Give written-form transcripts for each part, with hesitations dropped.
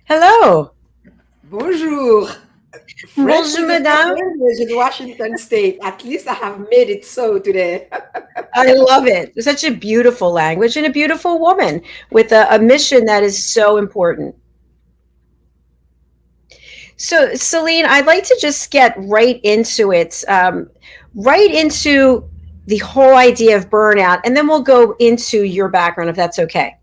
Hello. Bonjour. French Bonjour, is a third madame. language in Washington State. At least I have made it so today. I love it. It's such a beautiful language and a beautiful woman with a mission that is so important. So, Celine, I'd like to just get right into it, right into the whole idea of burnout, and then we'll go into your background if that's okay.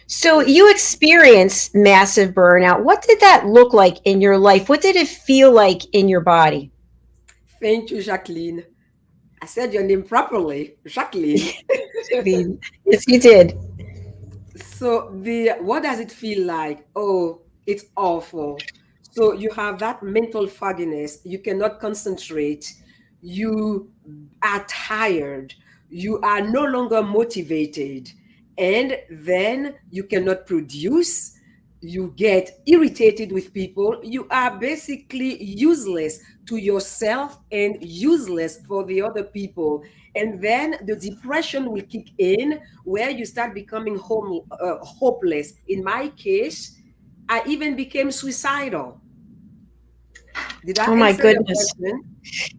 So, Yes. you experienced massive burnout. What did that look like in your life? What did it feel like in your body? Thank you, Jacqueline. I said your name properly, Jacqueline. Celine. Yes, you did. So the what does it feel like? Oh, it's awful. So you have that mental fogginess. You cannot concentrate. You are tired. You are no longer motivated. And then you cannot produce. You get irritated with people. You are basically useless to yourself and useless for the other people. And then the depression will kick in where you start becoming hopeless. In my case, I even became suicidal. Did I Oh my answer your goodness. question?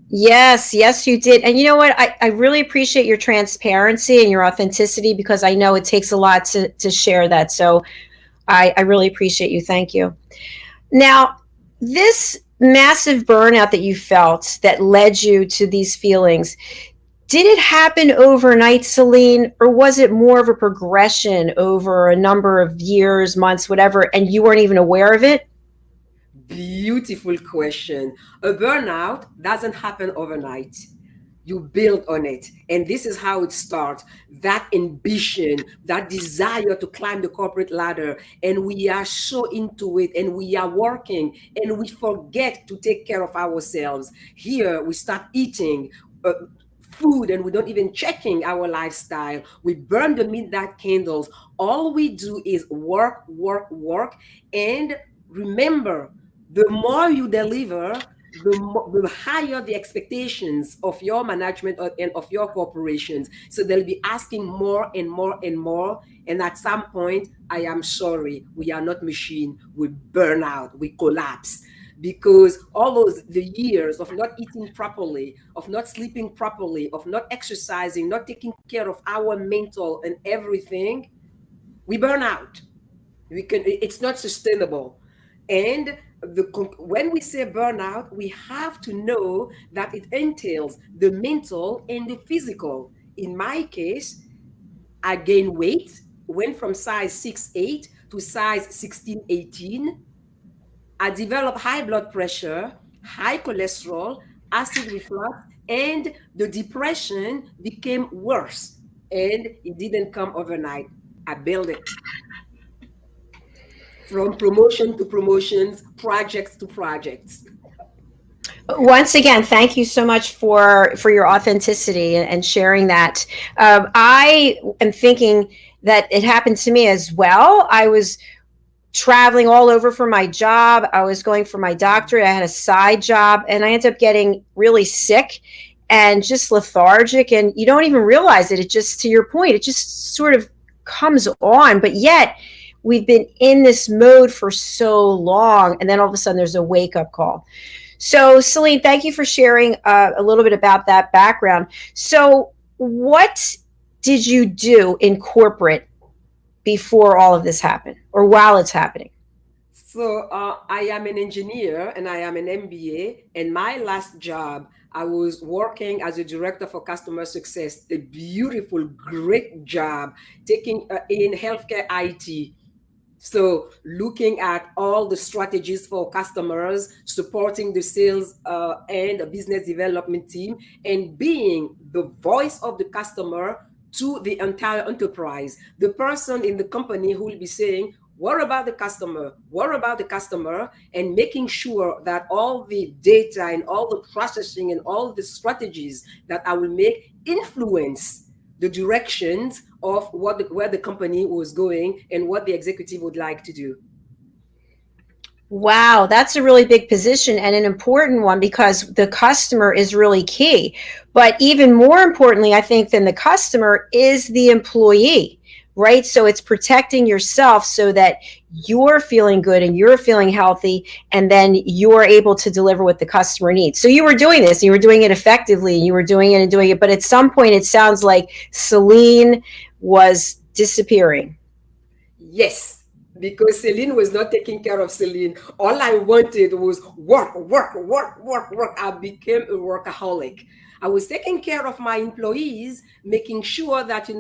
Yes, yes, you did. And you know what? I really appreciate your transparency and your authenticity because I know it takes a lot to share that. So I really appreciate you. Thank you. Now, this massive burnout that you felt that led you to these feelings, did it happen overnight, Celine, or was it more of a progression over a number of years, months, whatever, and you weren't even aware of it? Beautiful question. A burnout doesn't happen overnight. You build on it. And this is how it starts, that ambition, that desire to climb the corporate ladder. And we are so into it and we are working and we forget to take care of ourselves. Here, we start eating. Food and we don't even checking our lifestyle. We burn the midnight candles. All we do is work, work, work. And remember, the more you deliver, the higher the expectations of your management and of your corporations. So they'll be asking more and more and more. And at some point, I am sorry, we are not machine. We burn out, we collapse because all those the years of not eating properly, of not sleeping properly, of not exercising, not taking care of our mental and everything, we burn out. It's not sustainable. And when we say burnout, we have to know that it entails the mental and the physical. In my case, I gained weight, went from size 6'8" to size 16'18". I developed high blood pressure, high cholesterol, acid reflux, and the depression became worse. And it didn't come overnight. I built it from promotion to promotions, projects to projects. Once again, thank you so much for your authenticity and sharing that. I am thinking that it happened to me as well. I was traveling all over for my job. I was going for my doctorate. I had a side job, and I ended up getting really sick and just lethargic. And you don't even realize it. It just, to your point, it just sort of comes on. But yet, we've been in this mode for so long, and then all of a sudden, there's a wake up call. So, Celine, thank you for sharing a little bit about that background. So, what did you do in corporate before all of this happened or while it's happening? So I am an engineer and I am an MBA. And my last job, I was working as a director for customer success. A beautiful, great job, taking in healthcare IT. So looking at all the strategies for customers, supporting the sales and the business development team, and being the voice of the customer to the entire enterprise. The person in the company who will be saying, what about the customer? What about the customer? And making sure that all the data and all the processing and all the strategies that I will make influence the directions of where the company was going and what the executive would like to do. Wow, that's a really big position and an important one because the customer is really key. But even more importantly, I think, than the customer is the employee, right? So it's protecting yourself so that you're feeling good and you're feeling healthy, and then you're able to deliver what the customer needs. So you were doing this, you were doing it effectively, you were doing it and doing it, but at some point it sounds like Celine was disappearing. Yes, because Celine was not taking care of Celine. All I wanted was work, work, work, work, work. I became a workaholic. I was taking care of my employees, making sure that,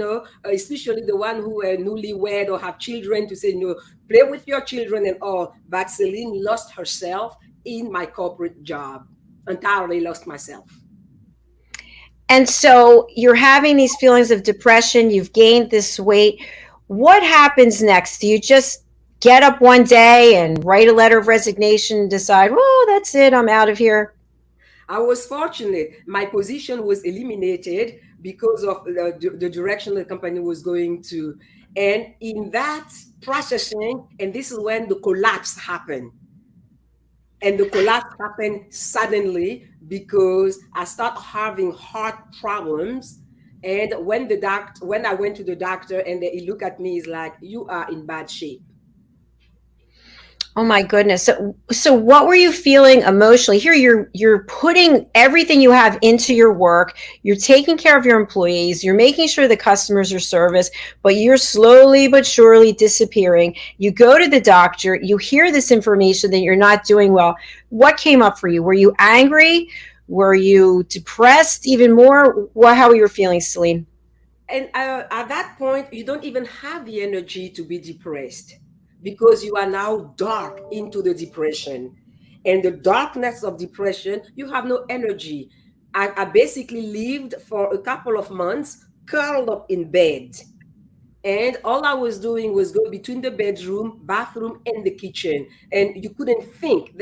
especially the one who were newlywed or have children, to say, play with your children and all. But Celine lost herself in my corporate job, entirely lost myself. And so you're having these feelings of depression, you've gained this weight. What happens next? Do you just get up one day and write a letter of resignation and decide, well, that's it, I'm out of here? I was fortunate. My position was eliminated because of the direction the company was going to. And in that processing, and this is when the collapse happened. And the collapse happened suddenly because I started having heart problems. And when I went to the doctor and he looked at me, he's like, "You are in bad shape." Oh my goodness. So what were you feeling emotionally? Here you're putting everything you have into your work. You're taking care of your employees. You're making sure the customers are serviced, but you're slowly but surely disappearing. You go to the doctor, you hear this information that you're not doing well. What came up for you? Were you angry? Were you depressed even more? How were you feeling, Celine? And at that point, you don't even have the energy to be depressed because you are now dark into the depression. And the darkness of depression, you have no energy. I basically lived for a couple of months curled up in bed. And all I was doing was go between the bedroom, bathroom, and the kitchen. And you couldn't think.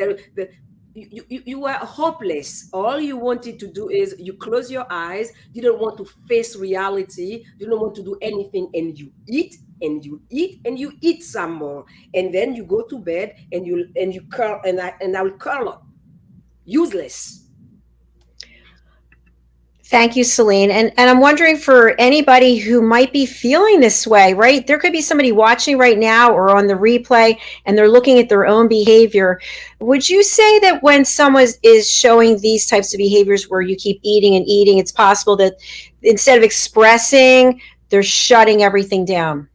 You were hopeless. All you wanted to do is you close your eyes. You don't want to face reality. You don't want to do anything. And you eat and you eat and you eat some more. And then you go to bed and you curl and I will curl up. Useless. Thank you, Celine. And I'm wondering for anybody who might be feeling this way, right? There could be somebody watching right now or on the replay and they're looking at their own behavior. Would you say that when someone is showing these types of behaviors where you keep eating and eating, it's possible that instead of expressing, they're shutting everything down?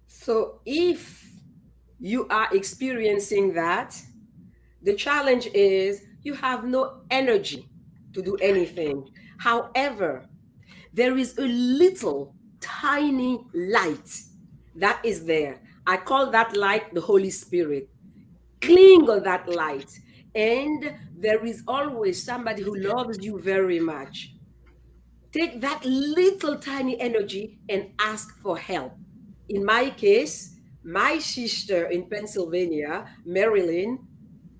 So if you are experiencing that, the challenge is you have no energy to do anything. However, there is a little tiny light that is there. I call that light the Holy Spirit. Cling on that light. And there is always somebody who loves you very much. Take that little tiny energy and ask for help. In my case, my sister in Pennsylvania, Marilyn,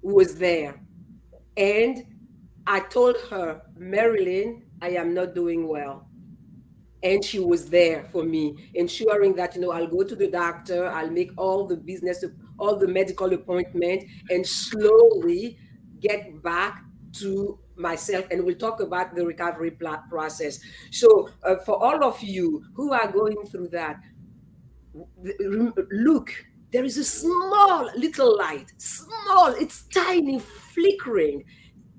was there. And I told her, "Marilyn, I am not doing well." And she was there for me, ensuring that, I'll go to the doctor, I'll make all the business, all the medical appointment, and slowly get back to myself. And we'll talk about the recovery process. So, for all of you who are going through that, look, there is a small little light, small, it's tiny, flickering.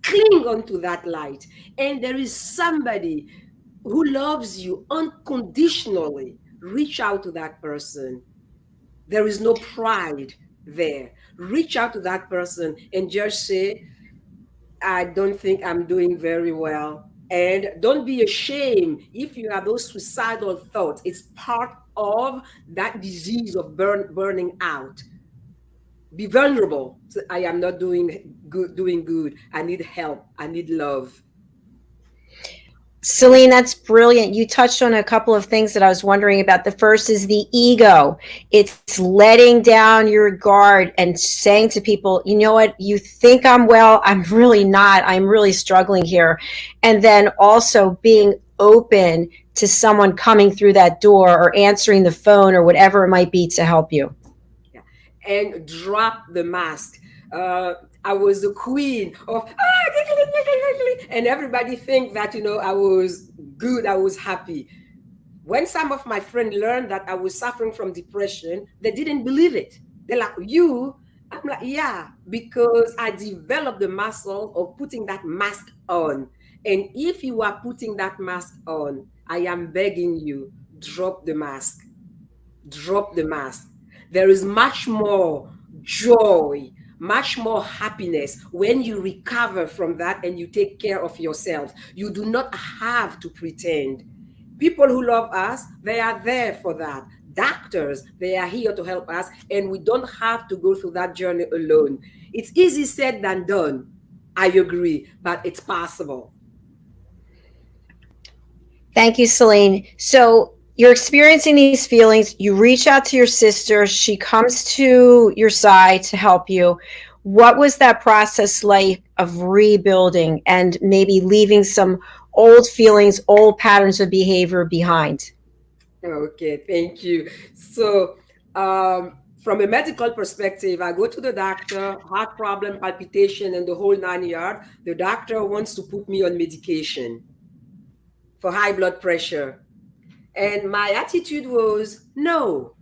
Cling onto that light, and there is somebody who loves you unconditionally. Reach out to that person. There is no pride there. Reach out to that person and just say, "I don't think I'm doing very well." And don't be ashamed if you have those suicidal thoughts. It's part of that disease of burning out. Be vulnerable. So, "I am not doing good. I need help. I need love." Celine, that's brilliant. You touched on a couple of things that I was wondering about. The first is the ego. It's letting down your guard and saying to people, you know what, you think I'm well, I'm really not. I'm really struggling here. And then also being open to someone coming through that door or answering the phone or whatever it might be to help you. Yeah. And drop the mask. I was the queen of and everybody think that I was good, I was happy. When some of my friends learned that I was suffering from depression, they didn't believe it. They're like, you? I'm like, yeah, because I developed the muscle of putting that mask on. And if you are putting that mask on, I am begging you, drop the mask. Drop the mask. There is much more joy, much more happiness when you recover from that and you take care of yourself. You do not have to pretend. People who love us, they are there for that. Doctors, they are here to help us, and we don't have to go through that journey alone. It's easy said than done. I agree, but it's possible. Thank you, Celine. So you're experiencing these feelings. You reach out to your sister. She comes to your side to help you. What was that process like of rebuilding and maybe leaving some old feelings, old patterns of behavior behind? Okay, thank you. So, from a medical perspective, I go to the doctor, heart problem, palpitation, and the whole 9 yard. The doctor wants to put me on medication for high blood pressure. And my attitude was no,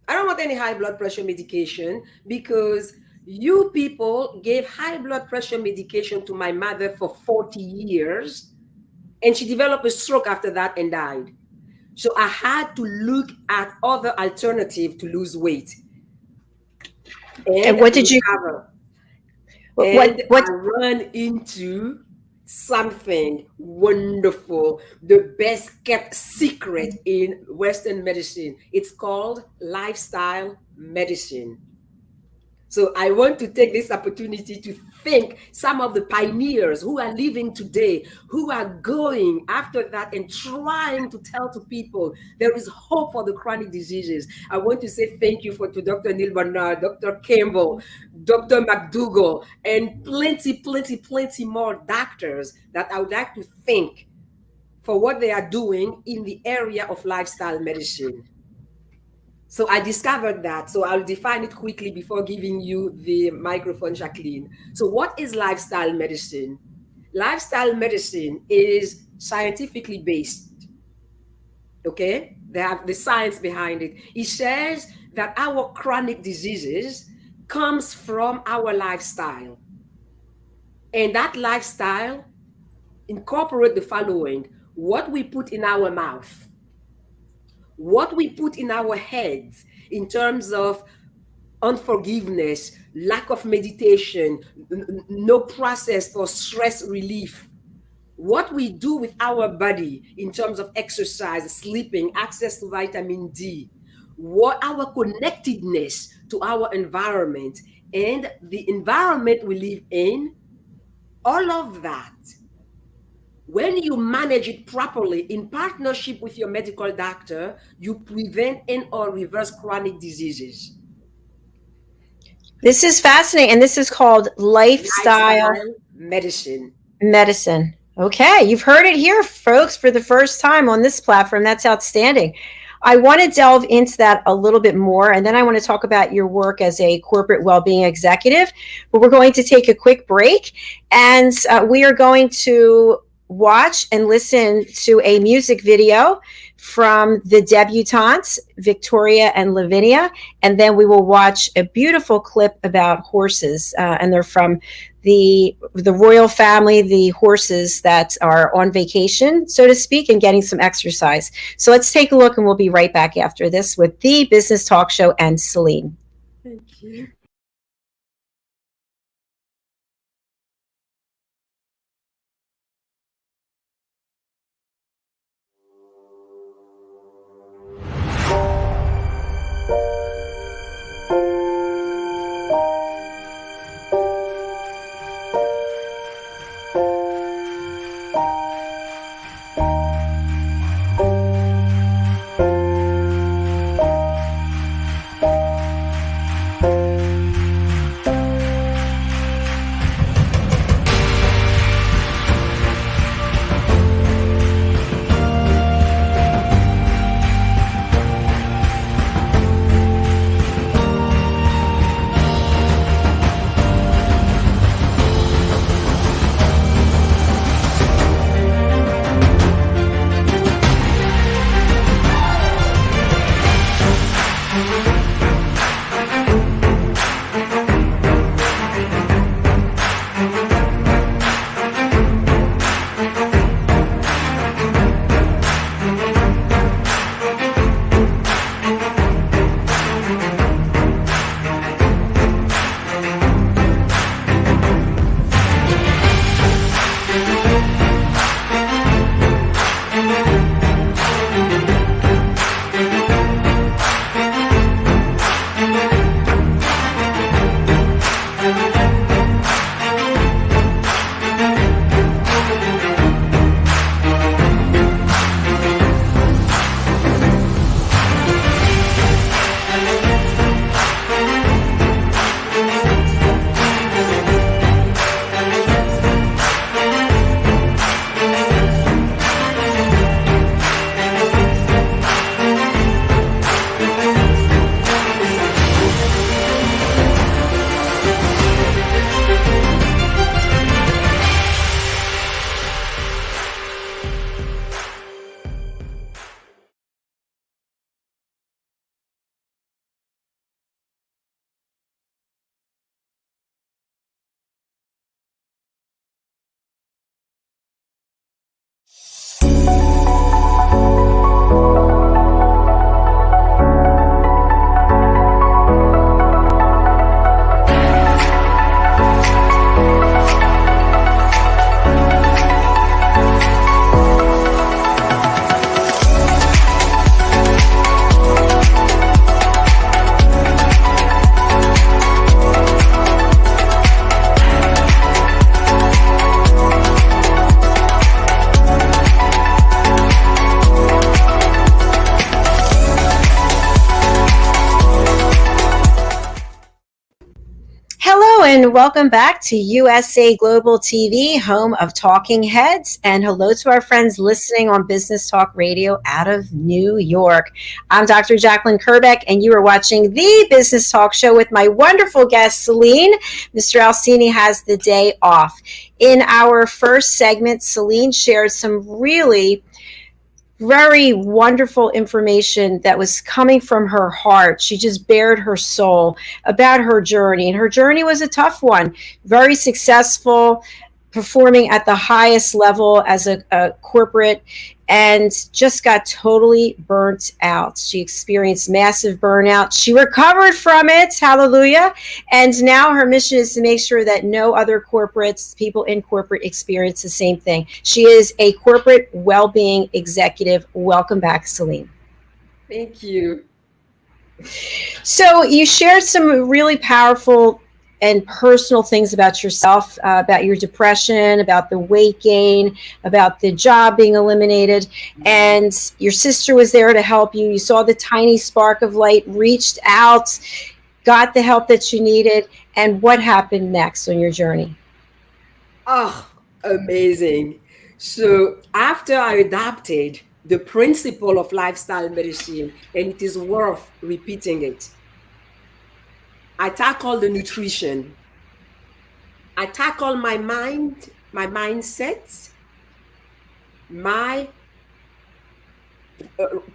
I don't want any high blood pressure medication because you people gave high blood pressure medication to my mother for 40 years and she developed a stroke after that and died. So I had to look at other alternative to lose weight And and what did you, recover. And what, I run into something wonderful, the best kept secret in Western medicine. It's called lifestyle medicine. So I want to take this opportunity to thank some of the pioneers who are living today, who are going after that and trying to tell to people there is hope for the chronic diseases. I want to say thank you to Dr. Neil Barnard, Dr. Campbell, Dr. McDougall, and plenty more doctors that I would like to thank for what they are doing in the area of lifestyle medicine. So I discovered that. So I'll define it quickly before giving you the microphone, Jacqueline. So what is lifestyle medicine? Lifestyle medicine is scientifically based. Okay? They have the science behind it. It says that our chronic diseases comes from our lifestyle. And that lifestyle incorporate the following: what we put in our mouth, what we put in our heads in terms of unforgiveness, lack of meditation, no process for stress relief, what we do with our body in terms of exercise, sleeping, access to vitamin D, what our connectedness to our environment and the environment we live in, all of that, when you manage it properly in partnership with your medical doctor, you prevent and or reverse chronic diseases. this is fascinating. And this is called lifestyle Lifestyle medicine. medicine. Okay, you've heard it here, folks, for the first time on this platform. That's outstanding. I want to delve into that a little bit more, and then I want to talk about your work as a corporate well-being executive. But we're going to take a quick break, and we are going to watch and listen to a music video from the debutantes, Victoria and Lavinia, and then we will watch a beautiful clip about horses, and they're from the royal family, the horses that are on vacation, so to speak, and getting some exercise. So let's take a look, and we'll be right back after this with the Business Talk Show and Celine. Thank you. and welcome back to USA Global TV, home of Talking Heads. And hello to our friends listening on Business Talk Radio out of New York. I'm Dr. Jacalyn Kerbeck, and you are watching the Business Talk Show with my wonderful guest, Celine. Mr. Cini has the day off. In our first segment, Celine shared some really very wonderful information that was coming from her heart. She just bared her soul about her journey. And her journey was a tough one, very successful, performing at the highest level as a corporate, and just got totally burnt out. She experienced massive burnout. She recovered from it, hallelujah. And now her mission is to make sure that no other corporates, people in corporate, experience the same thing. She is a corporate well-being executive. Welcome back, Celine. Thank you. So you shared some really powerful and personal things about yourself, about your depression, about the weight gain, about the job being eliminated, and your sister was there to help you. You saw the tiny spark of light, reached out, got the help that you needed, and what happened next on your journey? Oh, amazing. So after I adapted the principle of lifestyle medicine, and it is worth repeating it, I tackle the nutrition. I tackle my mind, my mindset, my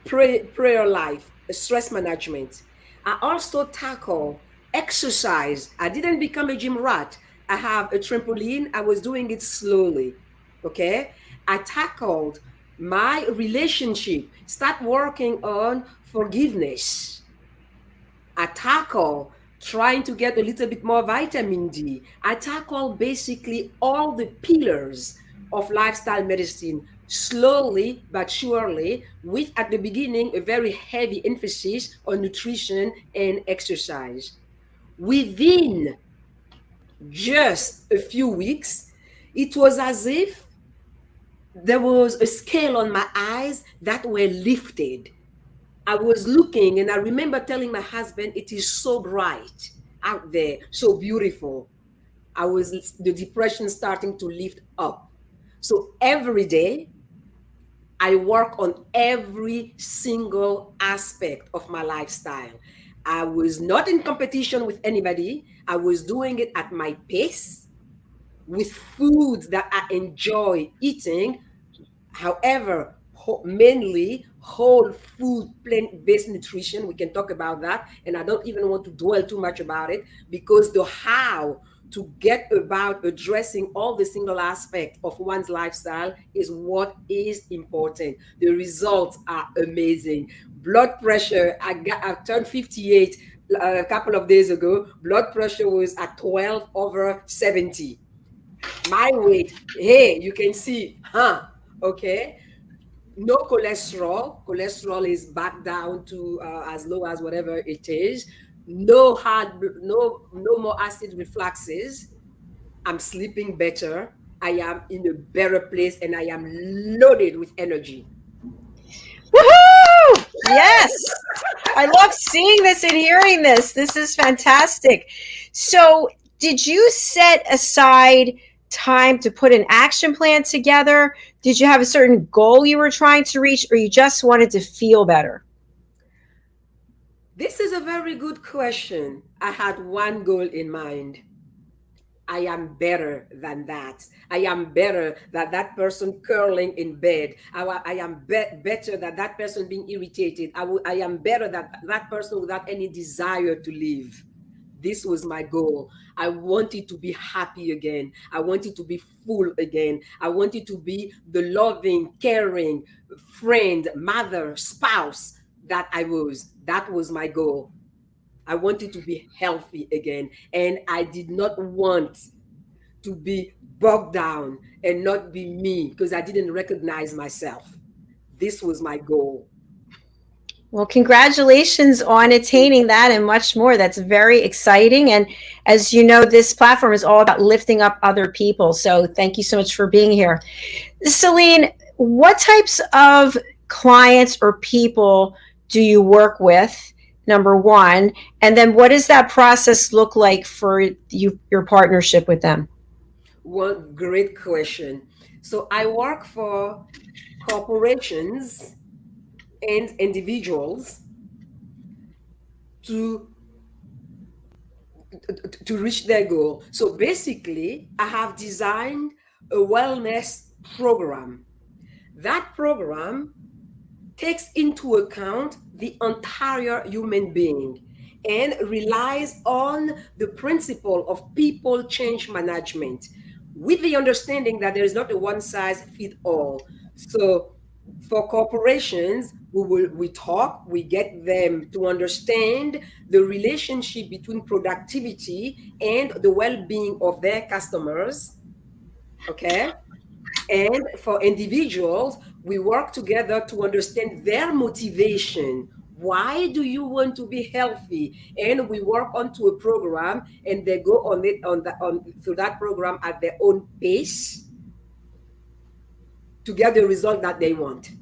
prayer life, stress management. I also tackle exercise. I didn't become a gym rat. I have a trampoline. I was doing it slowly. Okay. I tackled my relationship, start working on forgiveness. I tackle trying to get a little bit more vitamin D. I tackle basically all the pillars of lifestyle medicine slowly but surely, with at the beginning a very heavy emphasis on nutrition and exercise. Within just a few weeks, it was as if there was a scale on my eyes that were lifted. I was looking and I remember telling my husband, it is so bright out there, so beautiful. I was, the depression starting to lift up. So every day, I work on every single aspect of my lifestyle. I was not in competition with anybody. I was doing it at my pace with foods that I enjoy eating. However, mainly whole food, plant-based nutrition. We can talk about that. And I don't even want to dwell too much about it, because the how to get about addressing all the single aspect of one's lifestyle is what is important. The results are amazing. Blood pressure, I turned 58 a couple of days ago. Blood pressure was at 12 over 70. My weight, hey, you can see, okay. No cholesterol. Cholesterol is back down to as low as whatever it is. No hard, no more acid refluxes. I'm sleeping better. I am in a better place, and I am loaded with energy. Woohoo! Yes. I love seeing this and hearing this. This is fantastic. So, did you set aside time to put an action plan together? Did you have a certain goal you were trying to reach, or you just wanted to feel better? This is a very good question. I had one goal in mind. I am better than that. I am better than that person curling in bed. I am better than that person being irritated. I am better than that person without any desire to live. This was my goal. I wanted to be happy again. I wanted to be full again. I wanted to be the loving, caring friend, mother, spouse that I was. That was my goal. I wanted to be healthy again. And I did not want to be bogged down and not be me, because I didn't recognize myself. This was my goal. Well, congratulations on attaining that and much more. That's very exciting. And as you know, this platform is all about lifting up other people. So thank you so much for being here. Celine, what types of clients or people do you work with? number one, and then what does that process look like for you, your partnership with them? One great question. So I work for corporations and individuals to to reach their goal. So basically, I have designed a wellness program. That program takes into account the entire human being and relies on the principle of people change management with the understanding that there is not a one size fit all. So for corporations, we talk, we get them to understand the relationship between productivity and the well-being of their customers. Okay, and for individuals, we work together to understand their motivation. Why do you want to be healthy? And we work onto a program, and they go on it on through that program at their own pace to get the result that they want.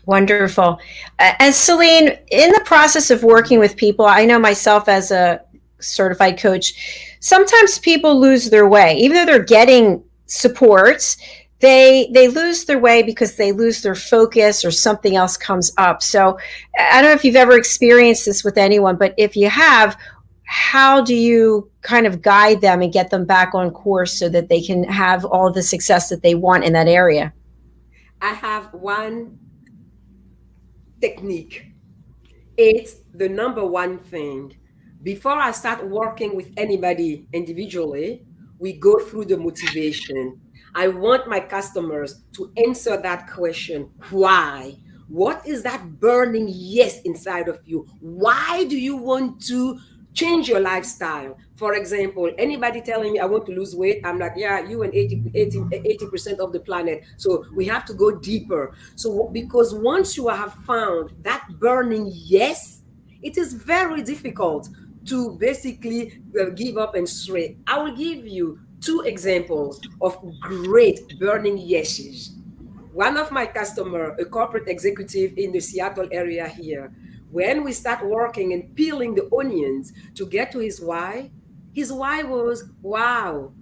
Wonderful. And Celine, in the process of working with people, I know myself as a certified coach, sometimes people lose their way. Even though they're getting support, they lose their way because they lose their focus or something else comes up. So I don't know if you've ever experienced this with anyone, but if you have, how do you kind of guide them and get them back on course so that they can have all the success that they want in that area? I have one technique. It's the number one thing. Before I start working with anybody individually, we go through the motivation. I want my customers to answer that question: why? What is that burning yes inside of you? Why do you want to change your lifestyle? For example, anybody telling me I want to lose weight, I'm like, yeah, you and 80% of the planet. So we have to go deeper. So, because once you have found that burning yes, it is very difficult to basically give up and stray. I will give you two examples of great burning yeses. One of my customer, a corporate executive in the Seattle area here, when we start working and peeling the onions to get to his why was, wow,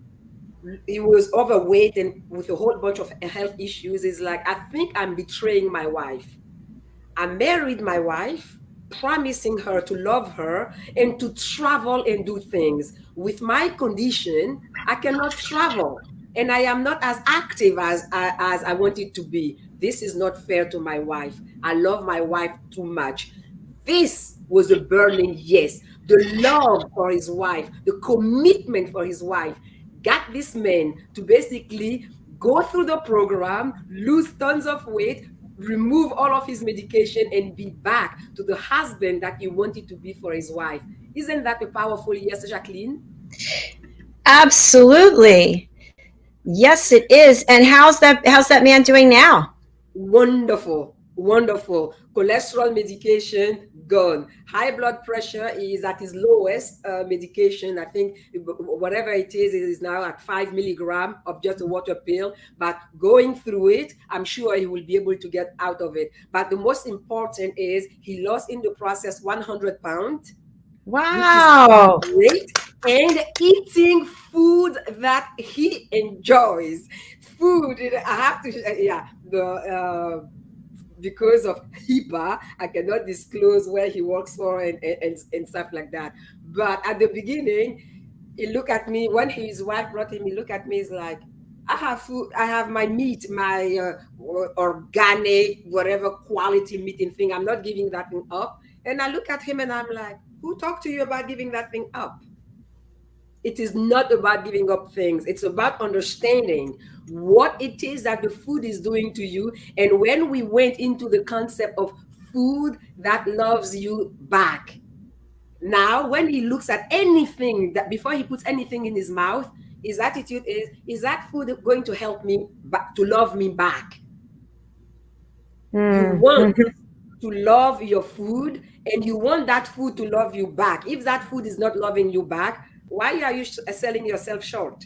he was overweight and with a whole bunch of health issues. He's like, I think I'm betraying my wife. I married my wife, promising her to love her and to travel and do things. With my condition, I cannot travel and I am not as active as I wanted to be. This is not fair to my wife. I love my wife too much. This was a burning yes. The love for his wife, the commitment for his wife got this man to basically go through the program, lose tons of weight, remove all of his medication, and be back to the husband that he wanted to be for his wife. Isn't that a powerful yes, Jacqueline? Absolutely. Yes, it is. And how's that man doing now? Wonderful, wonderful. Cholesterol medication gone. High blood pressure is at his lowest medication. I think whatever it is now at 5 milligram of just a water pill. But going through it, I'm sure he will be able to get out of it. But the most important is he lost in the process 100 pounds, which is Wow. great, and eating food that he enjoys. Food, I have to, yeah, the because of HIPAA, I cannot disclose where he works for and stuff like that. But at the beginning, he looked at me when his wife brought him. He looked at me. He's like, I have food. I have my meat, my organic, whatever quality meat and thing. I'm not giving that thing up. And I look at him and I'm like, who talked to you about giving that thing up? It is not about giving up things. It's about understanding what it is that the food is doing to you. And when we went into the concept of food that loves you back, now when he looks at anything that before he puts anything in his mouth, his attitude is that food going to help me back, to love me back? You Mm, want mhm. to love your food and you want that food to love you back. If that food is not loving you back, why are you selling yourself short?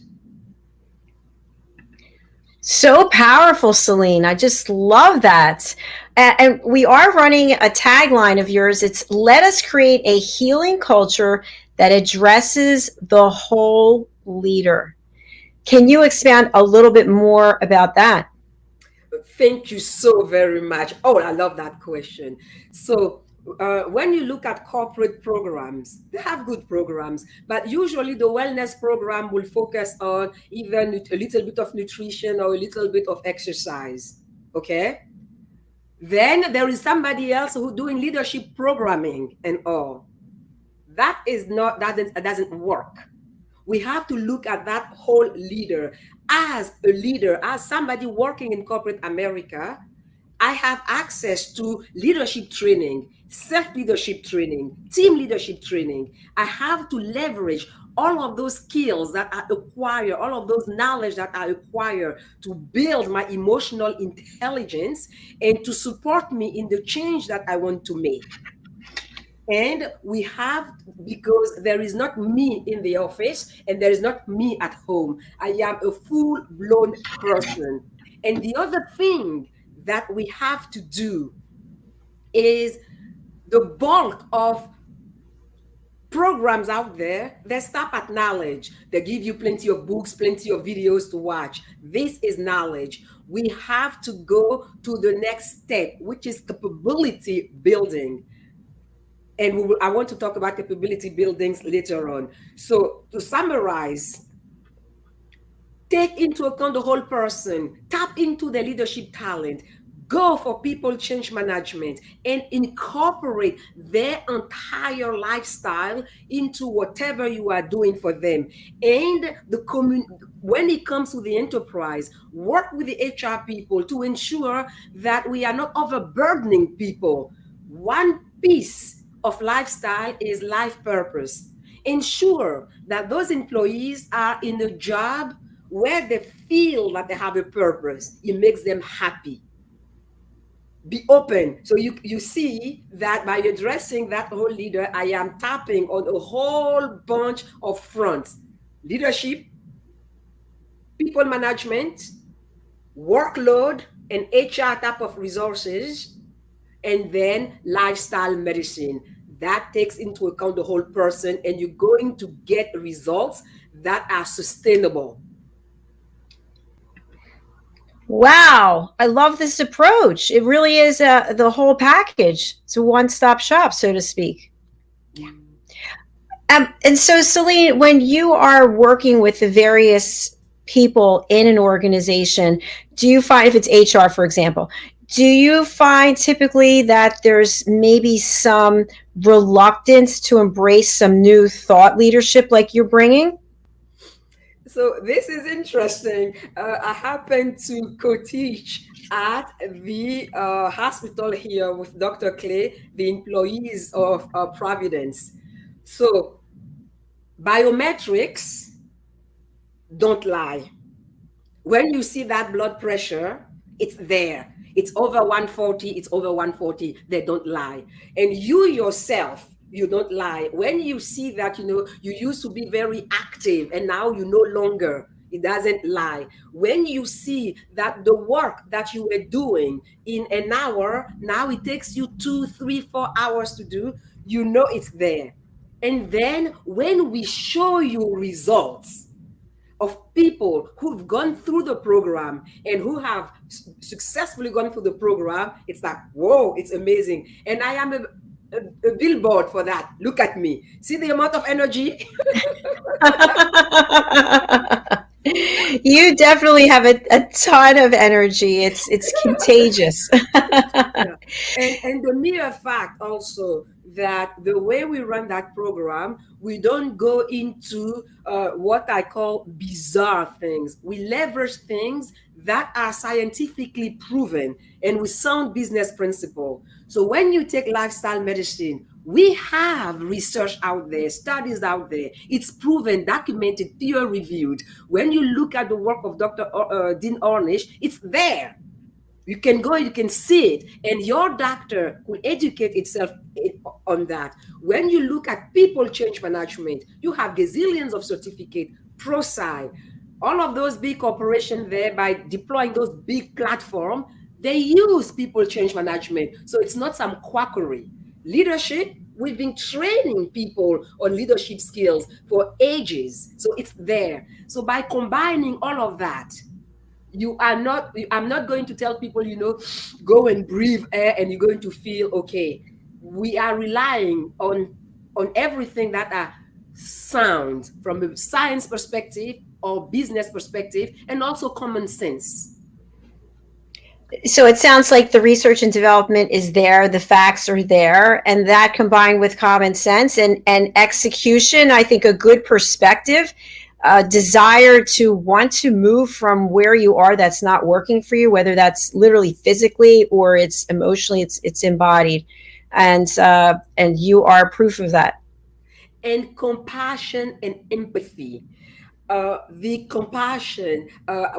So powerful, Celine. I just love that. And we are running a tagline of yours. It's let us create a healing culture that addresses the whole leader. Can you expand a little bit more about that? Thank you so very much. Oh, I love that question. So, when you look at corporate programs, they have good programs, but usually the wellness program will focus on either a little bit of nutrition or a little bit of exercise. Okay. Then there is somebody else who doing leadership programming and all. That is not that doesn't work. We have to look at that whole leader as a leader, as somebody working in corporate America. I have access to leadership training, self leadership training, team leadership training. I have to leverage all of those skills that I acquire, all of those knowledge that I acquire to build my emotional intelligence and to support me in the change that I want to make. And we have, because there is not me in the office and there is not me at home. I am a full blown person. And the other thing that we have to do is the bulk of programs out there, they stop at knowledge. They give you plenty of books, plenty of videos to watch. This is knowledge. We have to go to the next step, which is capability building. And I want to talk about capability buildings later on. So, to summarize, take into account the whole person, tap into the leadership talent, go for people change management, and incorporate their entire lifestyle into whatever you are doing for them. And when it comes to the enterprise, work with the HR people to ensure that we are not overburdening people. One piece of lifestyle is life purpose. Ensure that those employees are in a job where they feel that they have a purpose. It makes them happy. Be open. So you see that by addressing that whole leader, I am tapping on a whole bunch of fronts: leadership, people management, workload, and HR type of resources, and then lifestyle medicine. That takes into account the whole person, and you're going to get results that are sustainable. Wow, I love this approach. It really is the whole package. It's a one stop shop, so to speak. Yeah. And so, Celine, when you are working with the various people in an organization, do you find, if it's HR, for example, do you find typically that there's maybe some reluctance to embrace some new thought leadership like you're bringing? So this is interesting. I happen to co-teach at the hospital here with Dr. Clay, the employees of Providence. So biometrics don't lie. When you see that blood pressure, it's there. It's over 140, it's over 140. They don't lie. And you yourself, you don't lie. When you see that, you used to be very active and now you no longer, it doesn't lie. When you see that the work that you were doing in an hour, now it takes you 2, 3, 4 hours to do, it's there. And then when we show you results, of people who've gone through the program and who have successfully gone through the program, it's like, whoa, it's amazing. And I am a billboard for that. Look at me. See the amount of energy? You definitely have a ton of energy. It's contagious. Yeah. And the mere fact also that the way we run that program, we don't go into what I call bizarre things. We leverage things that are scientifically proven and with sound business principle. So when you take lifestyle medicine, we have research out there, studies out there. It's proven, documented, peer reviewed. When you look at the work of Dr. Dean Ornish, it's there. You can go, you can see it, and your doctor will educate itself on that. When you look at people change management, you have gazillions of certificate, ProSci, All of those big corporations there, by deploying those big platforms, they use people change management. So it's not some quackery. Leadership, we've been training people on leadership skills for ages. So it's there. So by combining all of that, I'm not going to tell people, go and breathe air and you're going to feel okay. We are relying on everything that are sound from a science perspective or business perspective, and also common sense. So it sounds like the research and development is there, the facts are there, and that combined with common sense and execution, I think a good perspective, desire to want to move from where you are that's not working for you, whether that's literally physically or it's emotionally, it's embodied, and you are proof of that. And compassion and empathy. The compassion.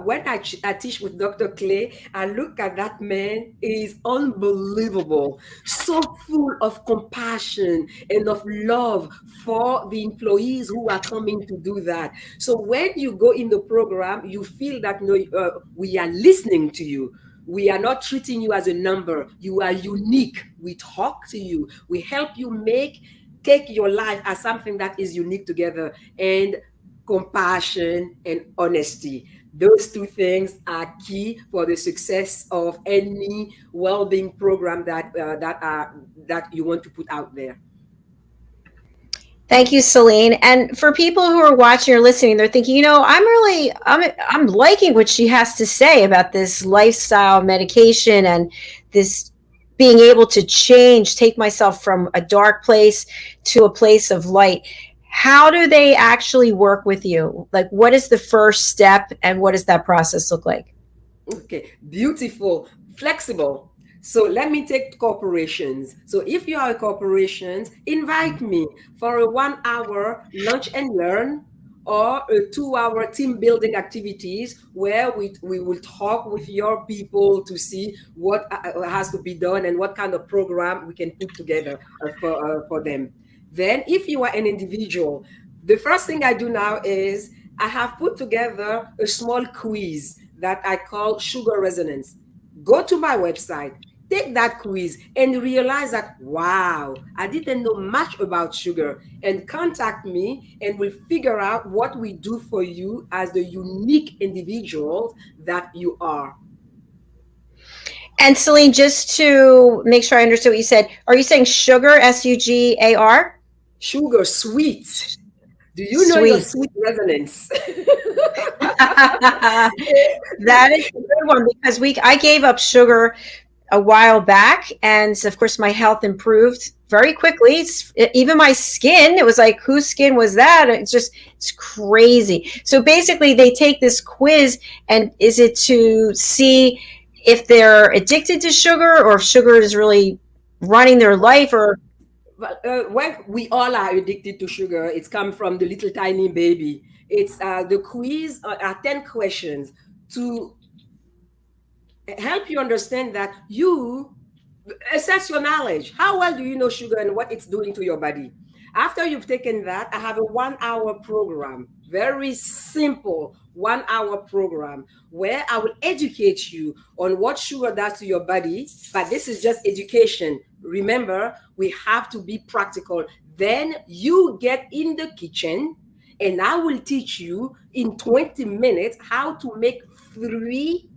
When I teach with Dr. Clay, I look at that man. He is unbelievable. So full of compassion and of love for the employees who are coming to do that. So when you go in the program, you feel that, no, we are listening to you. We are not treating you as a number. You are unique. We talk to you. We help you take your life as something that is unique together. And compassion and honesty. Those two things are key for the success of any well-being program that you want to put out there. Thank you, Celine. And for people who are watching or listening, they're thinking, I'm liking what she has to say about this lifestyle medication and this being able to change, take myself from a dark place to a place of light. How do they actually work with you? Like, what is the first step and what does that process look like? Okay, beautiful, flexible. So let me take corporations. So if you are a corporation, invite me for a 1 hour lunch and learn, or a 2 hour team building activities where we will talk with your people to see what has to be done and what kind of program we can put together for them. Then if you are an individual, the first thing I do now is I have put together a small quiz that I call Sugar Resonance. Go to my website, take that quiz, and realize that, wow, I didn't know much about sugar. And contact me, and we'll figure out what we do for you as the unique individuals that you are. And Celine, just to make sure I understood what you said, are you saying sugar, SUGAR? Sugar, sweet. Do you know your Sweet. sweet resonance? That is a good one because I gave up sugar a while back, and of course my health improved very quickly. Even my skin, it was like, whose skin was that? It's crazy. So basically, they take this quiz, and is it to see if they're addicted to sugar or if sugar is really running their life, or Well, we all are addicted to sugar. It's come from the little tiny baby. It's the quiz are 10 questions to help you understand that you assess your knowledge. How well do you know sugar and what it's doing to your body? After you've taken that, I have a 1 hour program, very simple 1 hour program where I will educate you on what sugar does to your body. But this is just education. Remember, we have to be practical. Then you get in the kitchen and I will teach you in 20 minutes how to make three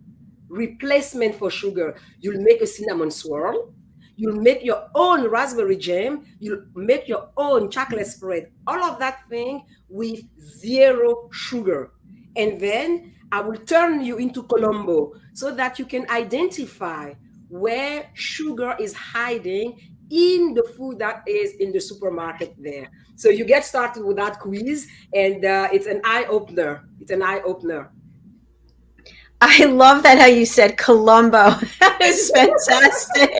replacement for sugar. You'll make a cinnamon swirl. You'll make your own raspberry jam. You'll make your own chocolate spread. All of that thing with zero sugar. And then I will turn you into Colombo so that you can identify where sugar is hiding in the food that is in the supermarket there. So you get started with that quiz, and it's an eye opener. It's an eye opener. I love that how you said Colombo. That is fantastic.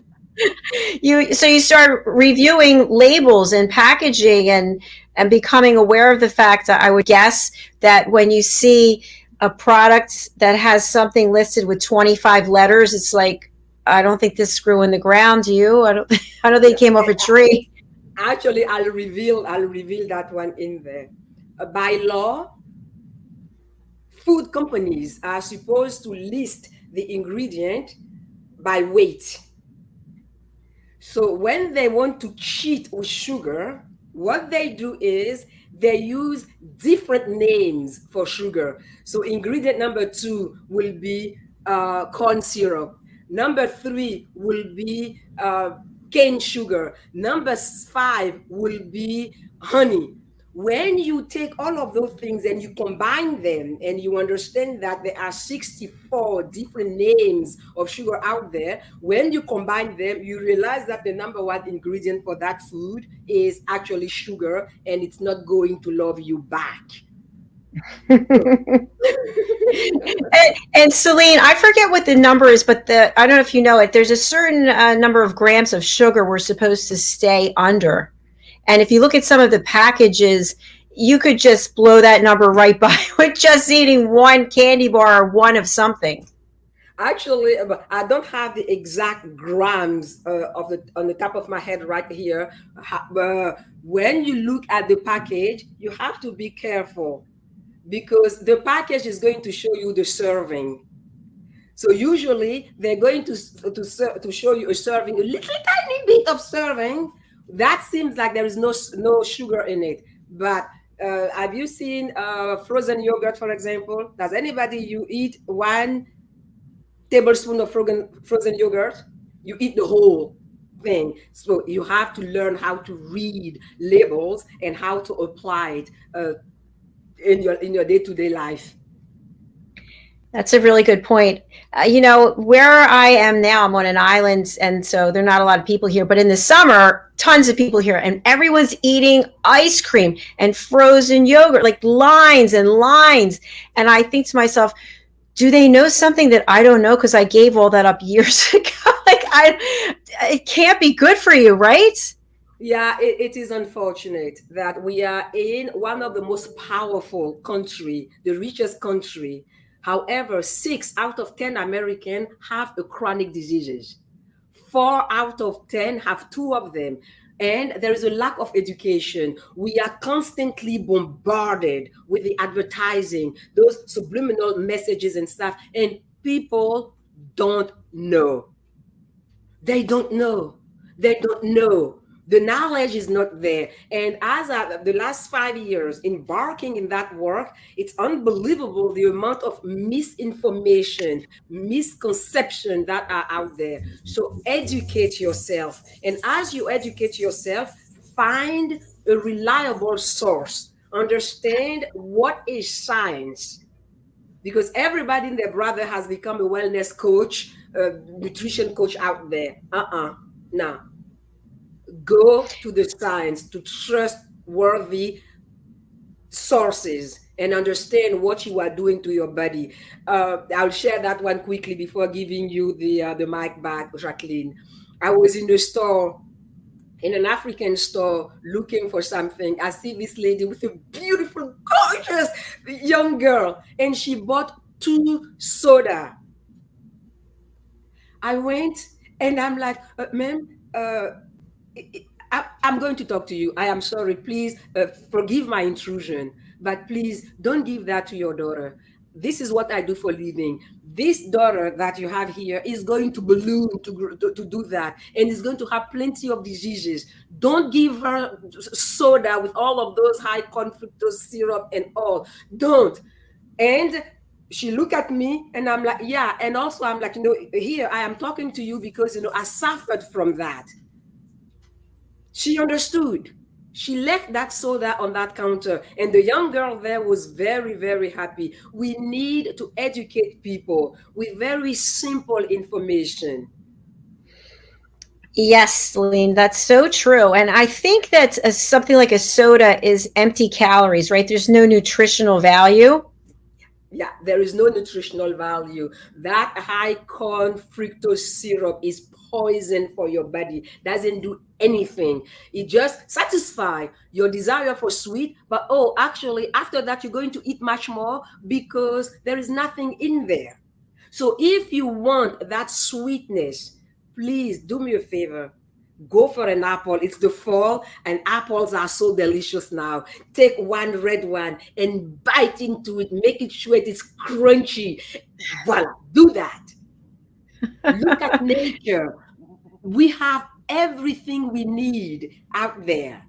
You start reviewing labels and packaging and becoming aware of the fact that I would guess that when you see a product that has something listed with 25 letters, it's like, I don't think this grew in the ground. Do you? I don't think it came off a tree. Actually, I'll reveal that one in there. By law, Food companies are supposed to list the ingredient by weight. So when they want to cheat with sugar, what they do is they use different names for sugar. So ingredient number two will be corn syrup. Number three will be cane sugar. Number five will be honey. When you take all of those things and you combine them and you understand that there are 64 different names of sugar out there, when you combine them, you realize that the number one ingredient for that food is actually sugar, and it's not going to love you back. So, And Celine, I forget what the number is, but I don't know if you know it. There's a certain number of grams of sugar we're supposed to stay under. And if you look at some of the packages, you could just blow that number right by with just eating one candy bar or one of something. actually, I don't have the exact grams of the on the top of my head right here. When you look at the package, you have to be careful because the package is going to show you the serving. So usually they're going to show you a serving, a little tiny bit of serving. That seems like there is no sugar in it. But have you seen frozen yogurt, for example? Does anybody you eat 1 tablespoon of frozen yogurt? You eat the whole thing. So you have to learn how to read labels and how to apply it in your day-to-day life. That's a really good point. Where I am now, I'm on an island, and so there are not a lot of people here. But in the summer, tons of people here, and everyone's eating ice cream and frozen yogurt, like lines and lines. And I think to myself, do they know something that I don't know? Because I gave all that up years ago. It can't be good for you, right? Yeah, it is unfortunate that we are in one of the most powerful country, the richest country. However, 6 out of 10 Americans have a chronic diseases. 4 out of 10 have two of them. And there is a lack of education. We are constantly bombarded with the advertising, those subliminal messages and stuff, and people don't know. They don't know. They don't know. The knowledge is not there. And as the last 5 years embarking in that work, it's unbelievable the amount of misinformation, misconception that are out there. So educate yourself. And as you educate yourself, find a reliable source. Understand what is science, because everybody and their brother has become a wellness coach, a nutrition coach out there. Now, go to the science, to trustworthy sources, and understand what you are doing to your body. I'll share that one quickly before giving you the mic back, Jacalyn. I was in the store, in an African store, looking for something. I see this lady with a beautiful, gorgeous young girl, and she bought two soda. I went and I'm like, ma'am, I'm going to talk to you. I am sorry. Please forgive my intrusion, but please don't give that to your daughter. This is what I do for living. This daughter that you have here is going to balloon to do that, and is going to have plenty of diseases. Don't give her soda with all of those high corn fructose syrup and all. Don't. And she looked at me and I'm like, yeah. And also I'm like, here I am talking to you because I suffered from that. She understood. She left that soda on that counter, and the young girl there was very, very happy. We need to educate people with very simple information. Yes, Celine, that's so true. And I think that something like a soda is empty calories, right? There's no nutritional value. Yeah, there is no nutritional value. That high corn fructose syrup is poison for your body. Doesn't do anything. It just satisfy your desire for sweet, but actually after that you're going to eat much more because there is nothing in there. So if you want that sweetness, please do me a favor. Go for an apple. It's the fall, and apples are so delicious now. Take one red one and bite into it. Make it sure it is crunchy. Voila, do that. Look at nature. We have everything we need out there.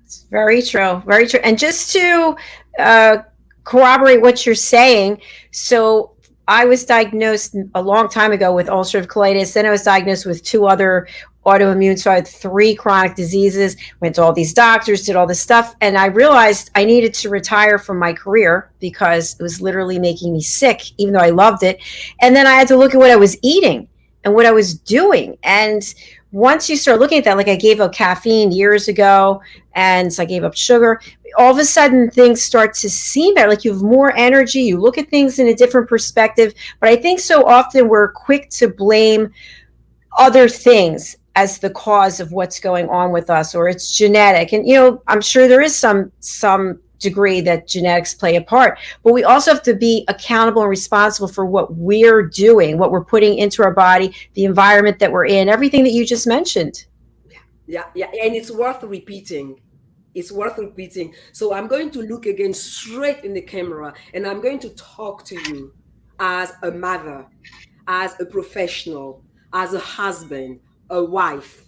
It's very true. Very true. And just to uh, corroborate what you're saying, so I was diagnosed a long time ago with ulcerative colitis. Then I was diagnosed with two other autoimmune. So I had three chronic diseases, went to all these doctors, did all this stuff. And I realized I needed to retire from my career because it was literally making me sick, even though I loved it. And then I had to look at what I was eating and what I was doing. And once you start looking at that, like I gave up caffeine years ago and so I gave up sugar, all of a sudden things start to seem better. Like you have more energy, you look at things in a different perspective. But I think so often we're quick to blame other things as the cause of what's going on with us, or it's genetic. And I'm sure there is some degree that genetics play a part, but we also have to be accountable and responsible for what we're doing, what we're putting into our body, the environment that we're in, everything that you just mentioned. Yeah, yeah, and it's worth repeating. It's worth repeating. So I'm going to look again straight in the camera and I'm going to talk to you as a mother, as a professional, as a husband, a wife,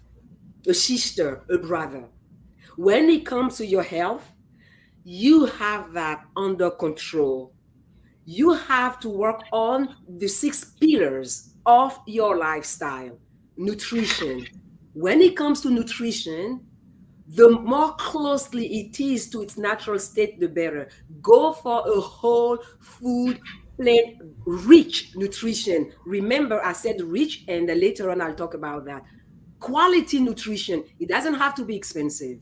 a sister, a brother. When it comes to your health, you have that under control. You have to work on the six pillars of your lifestyle. Nutrition. When it comes to nutrition, the more closely it is to its natural state, the better. Go for a whole food, plant rich nutrition. Remember, I said rich, and later on I'll talk about that. Quality nutrition. It doesn't have to be expensive.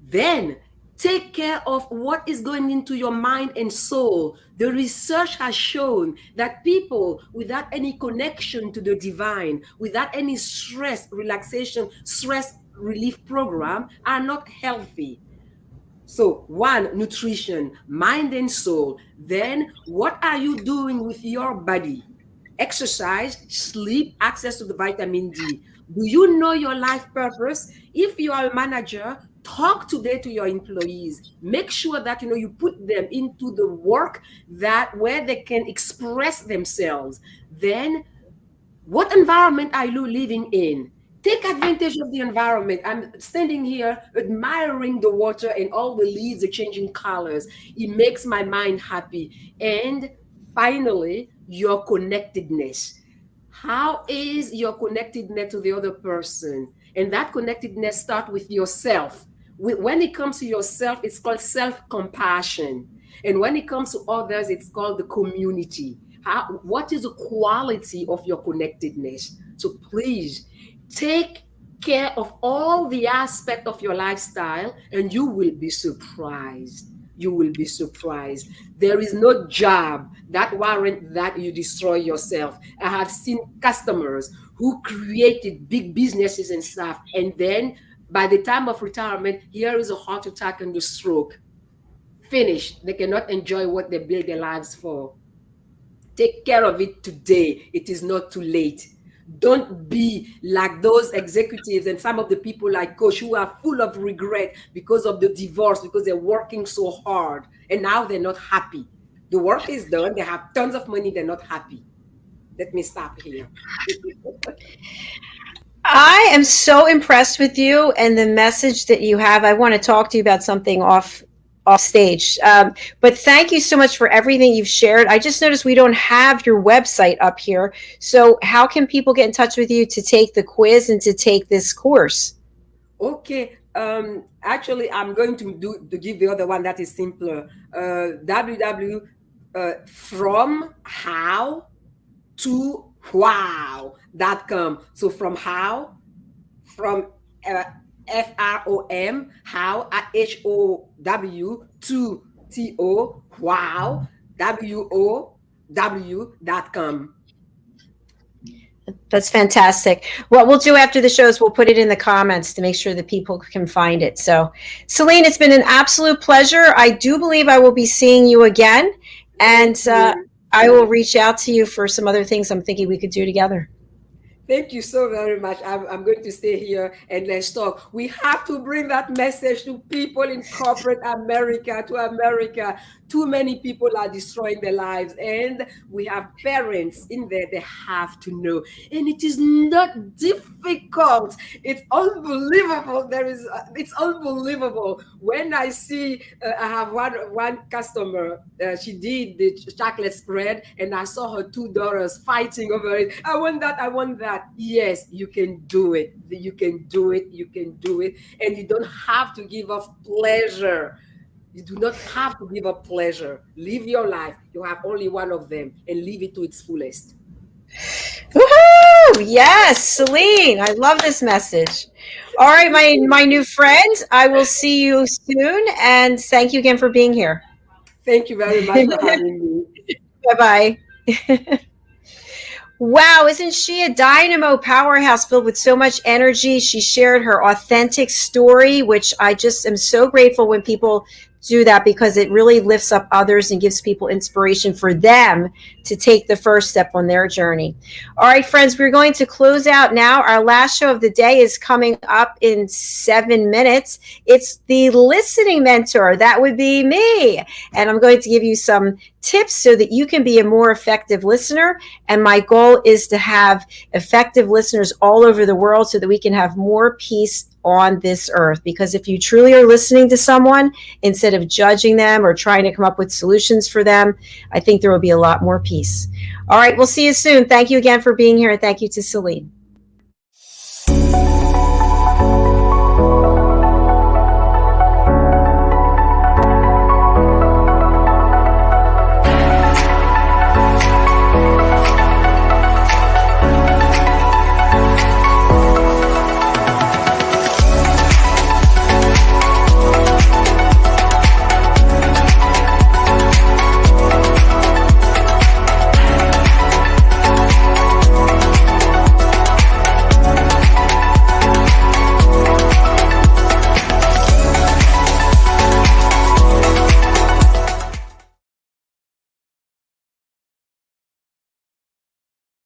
Then take care of what is going into your mind and soul. The research has shown that people without any connection to the divine, without any stress relaxation, stress relief program, are not healthy. So, one, nutrition, mind and soul. Then, what are you doing with your body? Exercise, sleep, access to the vitamin D. Do you know your life purpose? If you are a manager, talk today to your employees. Make sure that you put them into the work that where they can express themselves. Then what environment are you living in? Take advantage of the environment. I'm standing here admiring the water and all the leaves are changing colors. It makes my mind happy. And finally, your connectedness. How is your connectedness to the other person? And that connectedness starts with yourself. When it comes to yourself, it's called self-compassion. And when it comes to others, it's called the community. What is the quality of your connectedness? So please take care of all the aspect of your lifestyle and you will be surprised. You will be surprised. There is no job that warrant that you destroy yourself. I have seen customers who created big businesses and stuff, and then by the time of retirement, here is a heart attack and a stroke. Finished. They cannot enjoy what they built their lives for. Take care of it today. It is not too late. Don't be like those executives and some of the people like Coach who are full of regret because of the divorce, because they're working so hard and now they're not happy. The work is done. They have tons of money. They're not happy. Let me stop here. I am so impressed with you and the message that you have. I want to talk to you about something off stage. But thank you so much for everything you've shared. I just noticed we don't have your website up here. So how can people get in touch with you to take the quiz and to take this course? Okay. Actually, I'm going to give the other one that is simpler. www from how to wow.com. So from how, from FROM, how, HOW, to wow, WOW.com. That's fantastic. What we'll do after the show is we'll put it in the comments to make sure that people can find it. So, Celine, it's been an absolute pleasure. I do believe I will be seeing you again, and I will reach out to you for some other things I'm thinking we could do together. Thank you so very much. I'm going to stay here and let's talk. We have to bring that message to people in corporate America, to America. Too many people are destroying their lives, and we have parents in there. They have to know, and it is not difficult. It's unbelievable. It's unbelievable when I see. I have one customer. She did the chocolate spread, and I saw her two daughters fighting over it. I want that. I want that. Yes, you can do it. You can do it. You can do it, and you don't have to give up pleasure. You do not have to give up pleasure. Live your life. You have only one of them, and live it to its fullest. Woohoo! Yes, Celine, I love this message. All right, my new friend, I will see you soon, and thank you again for being here. Thank you very much for having me. Bye bye. Wow, isn't she a dynamo powerhouse filled with so much energy? She shared her authentic story, which I just am so grateful when people do that because it really lifts up others and gives people inspiration for them to take the first step on their journey. All right, friends, we're going to close out now. Our last show of the day is coming up in 7 minutes. It's the listening mentor. That would be me. And I'm going to give you some tips so that you can be a more effective listener. And my goal is to have effective listeners all over the world so that we can have more peace on this earth. Because if you truly are listening to someone instead of judging them or trying to come up with solutions for them, I think there will be a lot more peace. All right, we'll see you soon. Thank you again for being here, and thank you to Celine.